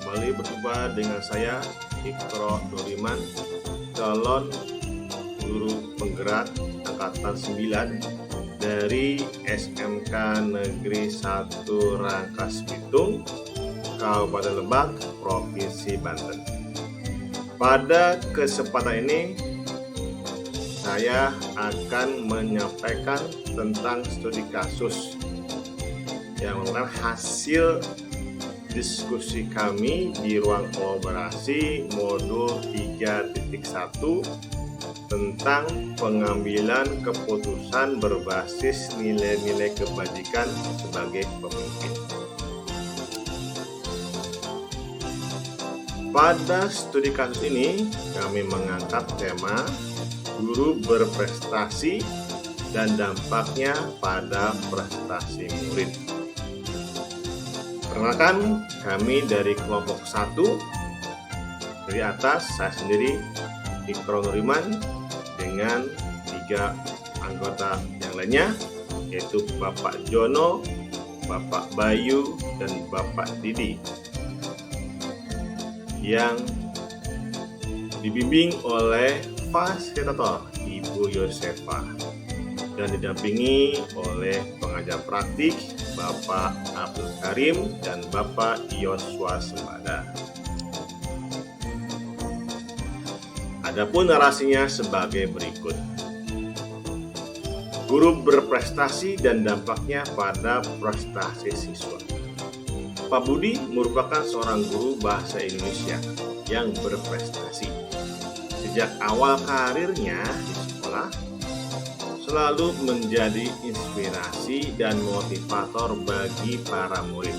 kembali berjumpa dengan saya Ikro Nuriman, calon guru penggerak angkatan 9 dari SMK Negeri 1 Rangkas Bitung, Kabupaten Lebak, Provinsi Banten. Pada kesempatan ini saya akan menyampaikan tentang studi kasus yang merupakan hasil diskusi kami di ruang kolaborasi modul 3.1 tentang pengambilan keputusan berbasis nilai-nilai kebajikan sebagai pemimpin. Pada studi kasus ini, kami mengangkat tema guru berprestasi dan dampaknya pada prestasi murid. Perkenalkan, kami dari kelompok 1 dari atas, saya sendiri Ikro Nuriman dengan 3 anggota yang lainnya, yaitu Bapak Jono, Bapak Bayu, dan Bapak Didi, yang dibimbing oleh fasilitator Ibu Yosefa dan didampingi oleh pengajar praktik Bapak Abdul Karim dan Bapak Yosua Sembada. Adapun narasinya sebagai berikut. Guru berprestasi dan dampaknya pada prestasi siswa. Pak Budi merupakan seorang guru bahasa Indonesia yang berprestasi. Sejak awal karirnya di sekolah, selalu menjadi inspirasi dan motivator bagi para murid.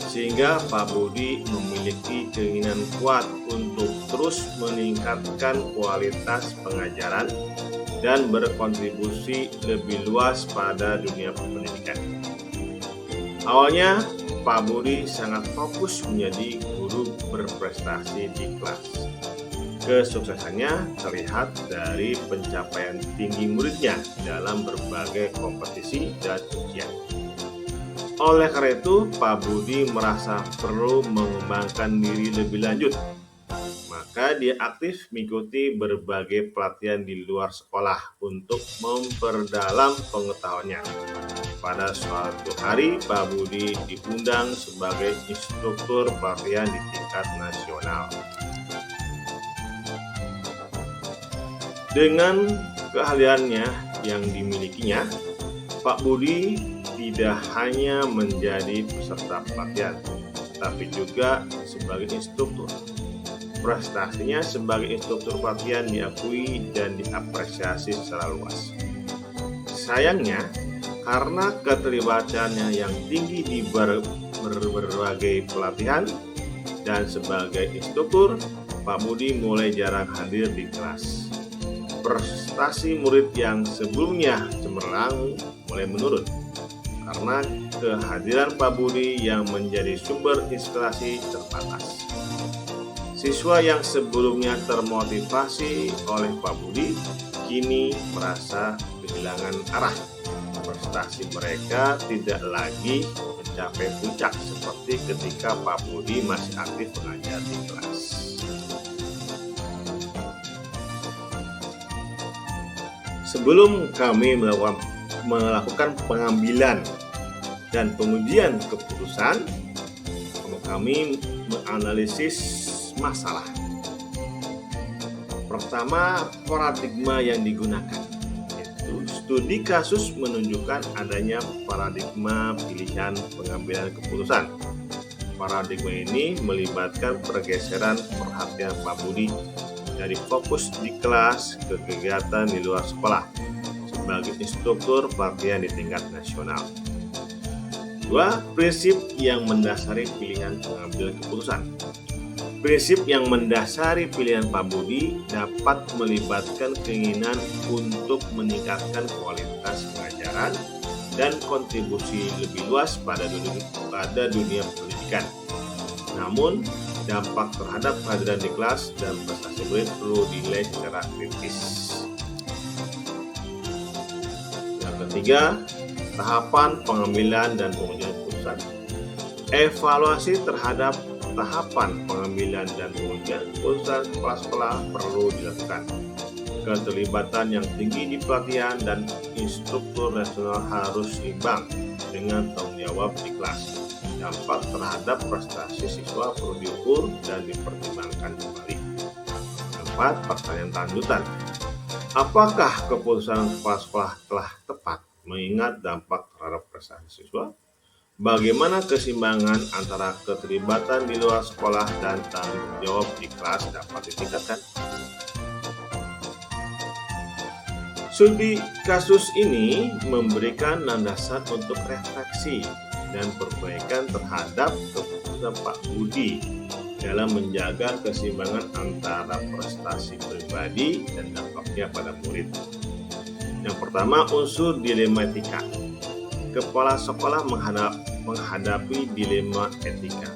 Sehingga Pak Budi memiliki keinginan kuat untuk terus meningkatkan kualitas pengajaran dan berkontribusi lebih luas pada dunia pendidikan. Awalnya, Pak Budi sangat fokus menjadi guru berprestasi di kelas. Kesuksesannya terlihat dari pencapaian tinggi muridnya dalam berbagai kompetisi dan ujian. Oleh karena itu, Pak Budi merasa perlu mengembangkan diri lebih lanjut. Maka dia aktif mengikuti berbagai pelatihan di luar sekolah untuk memperdalam pengetahuannya. Pada suatu hari, Pak Budi diundang sebagai instruktur pelatihan di tingkat nasional. Dengan keahliannya yang dimilikinya, Pak Budi tidak hanya menjadi peserta pelatihan, tapi juga sebagai instruktur. Prestasinya sebagai instruktur pelatihan diakui dan diapresiasi secara luas. Sayangnya, karena keterlibatannya yang tinggi di berbagai pelatihan dan sebagai instruktur, Pak Budi mulai jarang hadir di kelas. Prestasi murid yang sebelumnya cemerlang mulai menurun karena kehadiran Pak Budi yang menjadi sumber inspirasi terbatas. Siswa yang sebelumnya termotivasi oleh Pak Budi kini merasa kehilangan arah. Prestasi mereka tidak lagi mencapai puncak seperti ketika Pak Budi masih aktif mengajar di kelas. Sebelum kami melakukan pengambilan dan pengujian keputusan, kami menganalisis masalah. Pertama, paradigma yang digunakan. Yaitu studi kasus menunjukkan adanya paradigma pilihan pengambilan keputusan. Paradigma ini melibatkan pergeseran perhatian Pak Budi dari fokus di kelas ke kegiatan di luar sekolah sebagai instruktur pelatihan di tingkat nasional. 2. Prinsip yang mendasari pilihan pengambilan keputusan. Prinsip yang mendasari pilihan Pak Budi dapat melibatkan keinginan untuk meningkatkan kualitas pengajaran dan kontribusi lebih luas pada dunia pendidikan. Namun, dampak terhadap kehadiran di kelas dan prestasi murid perlu dinilai secara kritis. Yang ketiga, tahapan pengambilan dan pengujian keputusan. Evaluasi terhadap tahapan pengambilan dan pengujian keputusan sekolah-sekolah perlu dilakukan. Keterlibatan yang tinggi di pelatihan dan instruktur nasional harus seimbang dengan tanggung jawab di kelas. Dampak terhadap prestasi siswa perlu diukur dan dipertimbangkan kembali. 4. Pertanyaan lanjutan. Apakah keputusan kepala sekolah telah tepat mengingat dampak terhadap prestasi siswa? Bagaimana keseimbangan antara keterlibatan di luar sekolah dan tanggung jawab di kelas dapat ditingkatkan? Studi kasus ini memberikan landasan untuk refleksi dan perbaikan terhadap keputusan Pak Budi dalam menjaga keseimbangan antara prestasi pribadi dan dampaknya pada murid. Yang pertama, unsur dilema etika. Kepala sekolah menghadapi dilema etika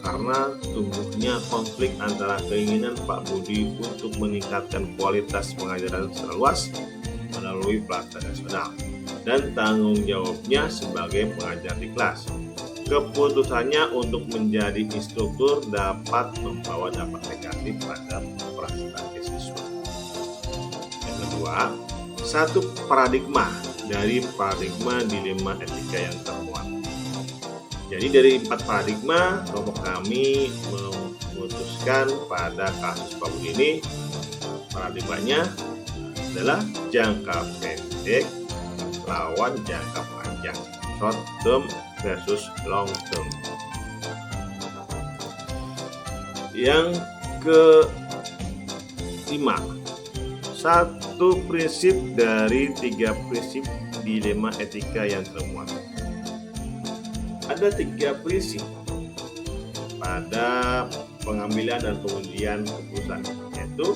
karena tumbuhnya konflik antara keinginan Pak Budi untuk meningkatkan kualitas pengajaran secara luas melalui pelatihan nasional dan tanggung jawabnya sebagai pengajar di kelas. Keputusannya untuk menjadi instruktur dapat membawa dampak negatif pada prestasi siswa. Yang kedua, satu paradigma dari paradigma dilema etika yang termuat. Jadi dari 4 paradigma, kelompok kami memutuskan pada kasus Pak Budi ini paradigmanya adalah jangka pendek lawan jangka panjang, short term versus long term. Yang kelima, satu prinsip dari 3 prinsip dilema etika yang termuat. Ada 3 prinsip pada pengambilan dan pengujian keputusan, yaitu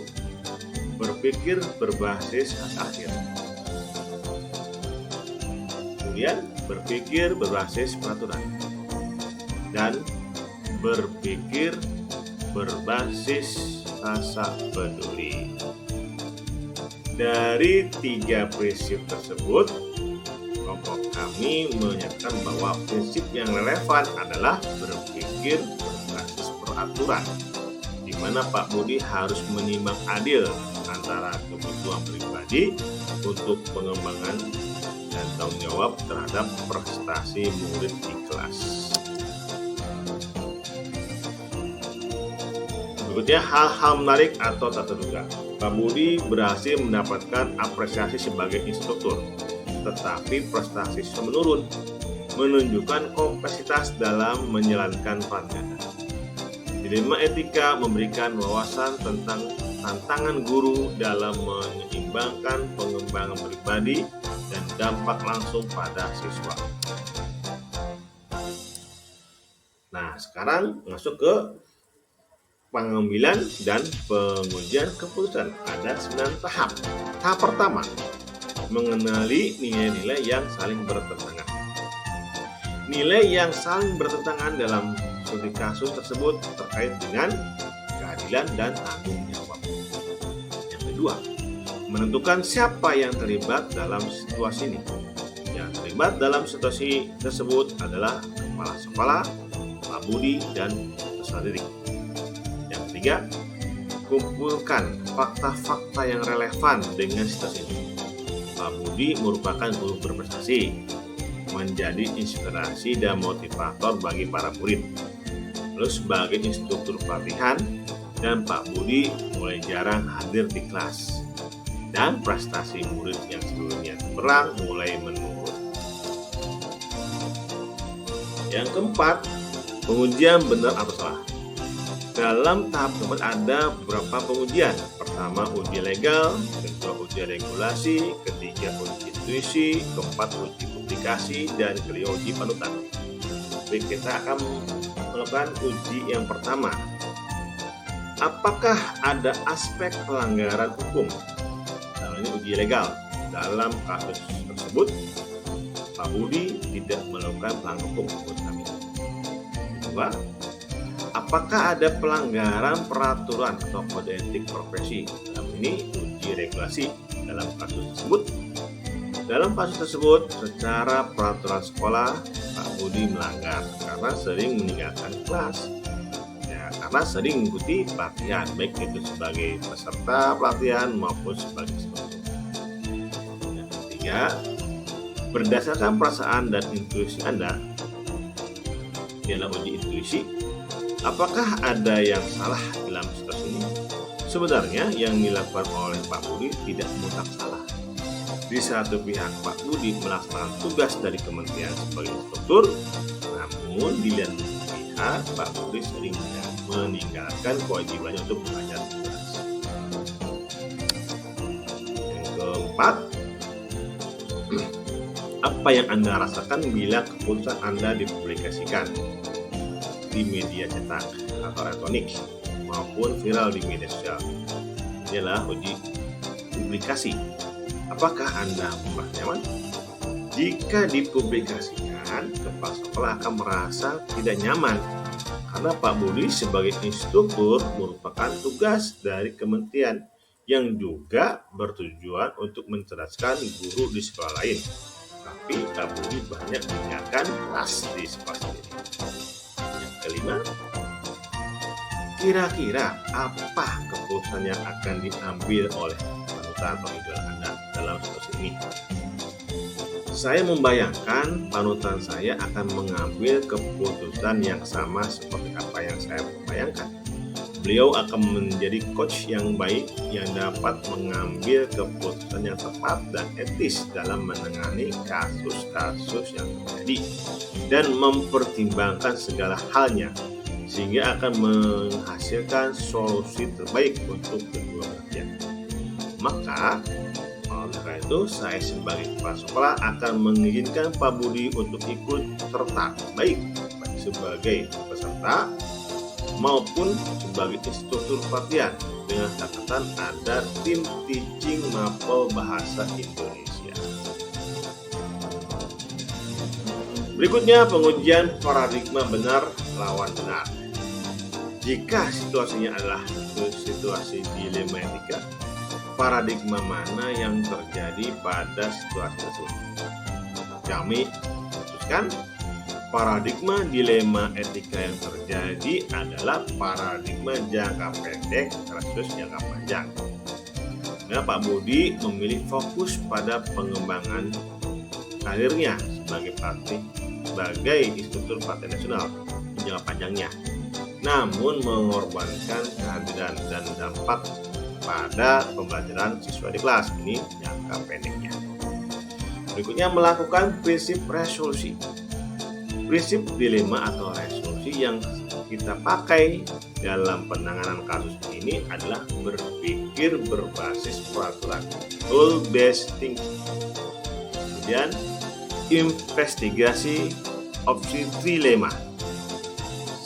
berpikir berbasis akhir, kemudian berpikir berbasis peraturan, dan berpikir berbasis rasa peduli. Dari 3 prinsip tersebut, kelompok kami menyatakan bahwa prinsip yang relevan adalah berpikir berbasis peraturan, di mana Pak Budi harus menimbang adil antara kebutuhan pribadi untuk pengembangan dan tanggung jawab terhadap prestasi murid di kelas. Berikutnya, hal-hal menarik atau tak terduga. Pak Budi berhasil mendapatkan apresiasi sebagai instruktur, tetapi prestasi menurun, menunjukkan kompleksitas dalam menjalankan perannya. Dilema etika memberikan wawasan tentang tantangan guru dalam menyeimbangkan pengembangan pribadi dan dampak langsung pada siswa. Nah, sekarang masuk ke pengambilan dan pengujian keputusan. Ada 9 tahap. Tahap pertama, mengenali nilai-nilai yang saling bertentangan. Nilai yang saling bertentangan dalam studi kasus tersebut terkait dengan keadilan dan tanggung jawab. Yang kedua, menentukan siapa yang terlibat dalam situasi ini. Yang terlibat dalam situasi tersebut adalah kepala sekolah, Pak Budi, dan peserta didik. Yang ketiga, kumpulkan fakta-fakta yang relevan dengan situasi ini. Pak Budi merupakan guru berprestasi, menjadi inspirasi dan motivator bagi para murid. Lalu sebagai instruktur pelatihan, dan Pak Budi mulai jarang hadir di kelas, dan prestasi murid yang sebelumnya cemerlang mulai menurun. Yang keempat, pengujian benar atau salah. Dalam tahap keempat ada beberapa pengujian. Pertama, uji legal, kedua uji regulasi, ketiga uji intuisi, keempat uji publikasi, dan kelima uji panutan. Baik, kita akan melakukan uji yang pertama. Apakah ada aspek pelanggaran hukum? Nah, ini uji legal. Dalam kasus tersebut, Pak Budi tidak melakukan pelanggaran hukum menurut kami. Kedua, apakah ada pelanggaran peraturan atau kode etik profesi? Dalam ini uji regulasi. Dalam kasus tersebut, secara peraturan sekolah, Pak Budi melanggar karena sering meninggalkan kelas. karena sering mengikuti pelatihan, baik itu sebagai peserta pelatihan maupun sebagai instruktur. Yang ketiga, berdasarkan perasaan dan intuisi Anda, dalam uji intuisi, apakah ada yang salah dalam situasi ini? Sebenarnya yang dilakukan oleh Pak Budi tidak mutlak salah. Di satu pihak Pak Budi melaksanakan tugas dari kementerian sebagai instruktur, namun di lain pihak Pak Budi sering meninggalkan kewajibannya untuk mengajar tugas. Yang keempat, apa yang Anda rasakan bila keputusan Anda dipublikasikan di media cetak atau elektronik maupun viral di media sosial? Ini adalah uji publikasi. Apakah Anda merasa nyaman? Jika dipublikasikan, kepala sekolah akan merasa tidak nyaman karena Pak Budi sebagai instruktur merupakan tugas dari kementerian yang juga bertujuan untuk mencerdaskan guru di sekolah lain. Tapi Pak Budi banyak mengingatkan kelas di sekolah sendiri. Yang kelima, kira-kira apa keputusan yang akan diambil oleh panutan atau idola Anda dalam situasi ini? Saya membayangkan panutan saya akan mengambil keputusan yang sama seperti apa yang saya bayangkan. Beliau akan menjadi coach yang baik yang dapat mengambil keputusan yang tepat dan etis dalam menangani kasus-kasus yang terjadi dan mempertimbangkan segala halnya sehingga akan menghasilkan solusi terbaik untuk kedua belah pihak. Maka oleh karena itu, saya sebagai kepala sekolah akan mengizinkan Pak Budi untuk ikut serta, baik sebagai peserta maupun sebagai instruktur pelatihan dengan catatan ada tim teaching mapel bahasa Indonesia. Berikutnya, pengujian paradigma benar lawan benar. Jika situasinya adalah situasi dilema etika, paradigma mana yang terjadi pada situasi tersebut? Kami memutuskan paradigma dilema etika yang terjadi adalah paradigma jangka pendek versus jangka panjang. Nah, Pak Budi memilih fokus pada pengembangan karirnya sebagai pelatih, sebagai instruktur pelatihan nasional jangka panjangnya, namun mengorbankan kehadiran dan dampak pada pembelajaran siswa di kelas. Ini jangka pendeknya. Berikutnya, melakukan prinsip resolusi. Prinsip dilema atau resolusi yang kita pakai dalam penanganan kasus ini adalah berpikir berbasis peraturan, goal based thinking. Kemudian, investigasi opsi trilema.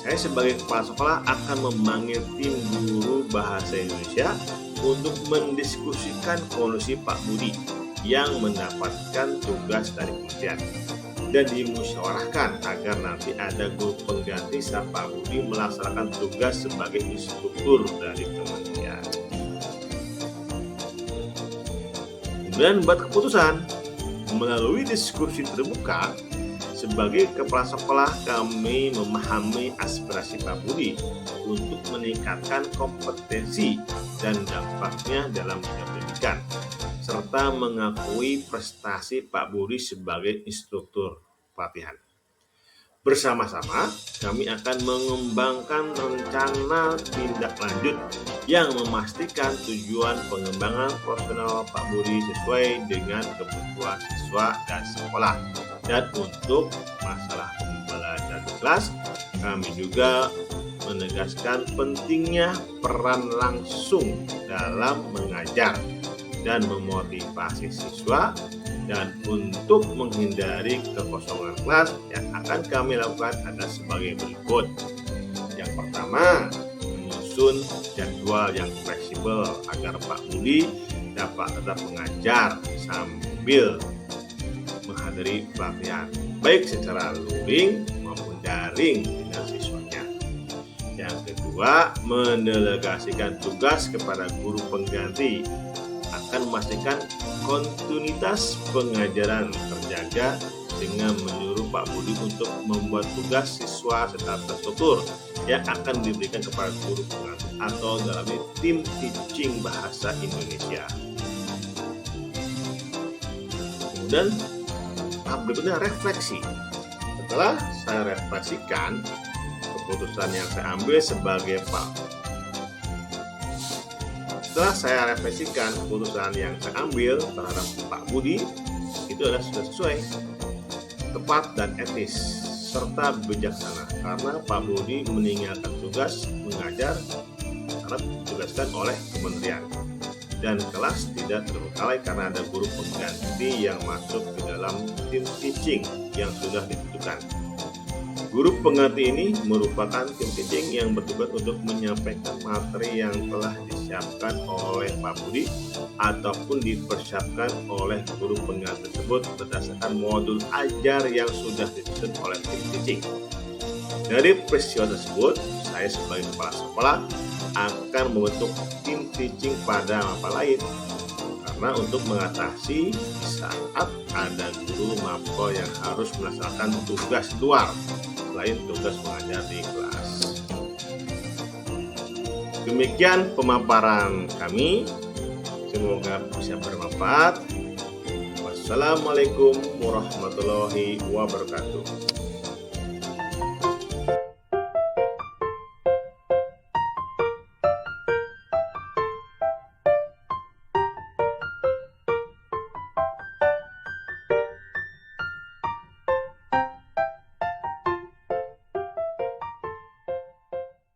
Saya sebagai kepala sekolah akan memanggil tim guru bahasa Indonesia untuk mendiskusikan kondisi Pak Budi yang mendapatkan tugas dari kementerian dan dimusyawarahkan agar nanti ada guru pengganti saat Pak Budi melaksanakan tugas sebagai instruktur dari kementerian. Kemudian buat keputusan melalui diskusi terbuka. Sebagai kepala sekolah, kami memahami aspirasi Pak Budi untuk meningkatkan kompetensi dan dampaknya dalam dunia pendidikan, serta mengakui prestasi Pak Budi sebagai instruktur pelatihan. Bersama-sama, kami akan mengembangkan rencana tindak lanjut yang memastikan tujuan pengembangan profesional Pak Budi sesuai dengan kebutuhan siswa dan sekolah. Dan untuk masalah pembelajaran kelas, kami juga menegaskan pentingnya peran langsung dalam mengajar dan memotivasi siswa, dan untuk menghindari kekosongan kelas yang akan kami lakukan ada sebagai berikut. Yang pertama, menyusun jadwal yang fleksibel agar Pak Budi dapat tetap mengajar sambil menghadiri pelatihan, baik secara luring maupun daring dengan siswanya. Yang kedua, mendelegasikan tugas kepada guru pengganti akan memastikan kontinuitas pengajaran terjaga dengan menyuruh Pak Budi untuk membuat tugas siswa secara terstruktur yang akan diberikan kepada guru pengantar atau dalam ini tim teaching bahasa Indonesia. Kemudian tahap berikutnya refleksi. Setelah saya refleksikan keputusan yang saya ambil sebagai Pak. Setelah saya refleksikan keputusan yang saya ambil terhadap Pak Budi, itu adalah sudah sesuai, tepat dan etis, serta bijaksana. Karena Pak Budi meninggalkan tugas mengajar karena ditugaskan oleh kementerian. Dan kelas tidak terbengkalai karena ada guru pengganti yang masuk ke dalam tim teaching yang sudah ditentukan. Guru pengganti ini merupakan tim teaching yang bertugas untuk menyampaikan materi yang telah disiapkan oleh Pak Budi ataupun dipersiapkan oleh guru pengganti tersebut berdasarkan modul ajar yang sudah disusun oleh tim teaching. Dari peristiwa tersebut, saya sebagai kepala sekolah akan membentuk tim teaching pada mapel lain, karena untuk mengatasi saat ada guru mapel yang harus melaksanakan tugas luar selain tugas mengajar di kelas. Demikian pemaparan kami, semoga bisa bermanfaat. Wassalamualaikum warahmatullahi wabarakatuh.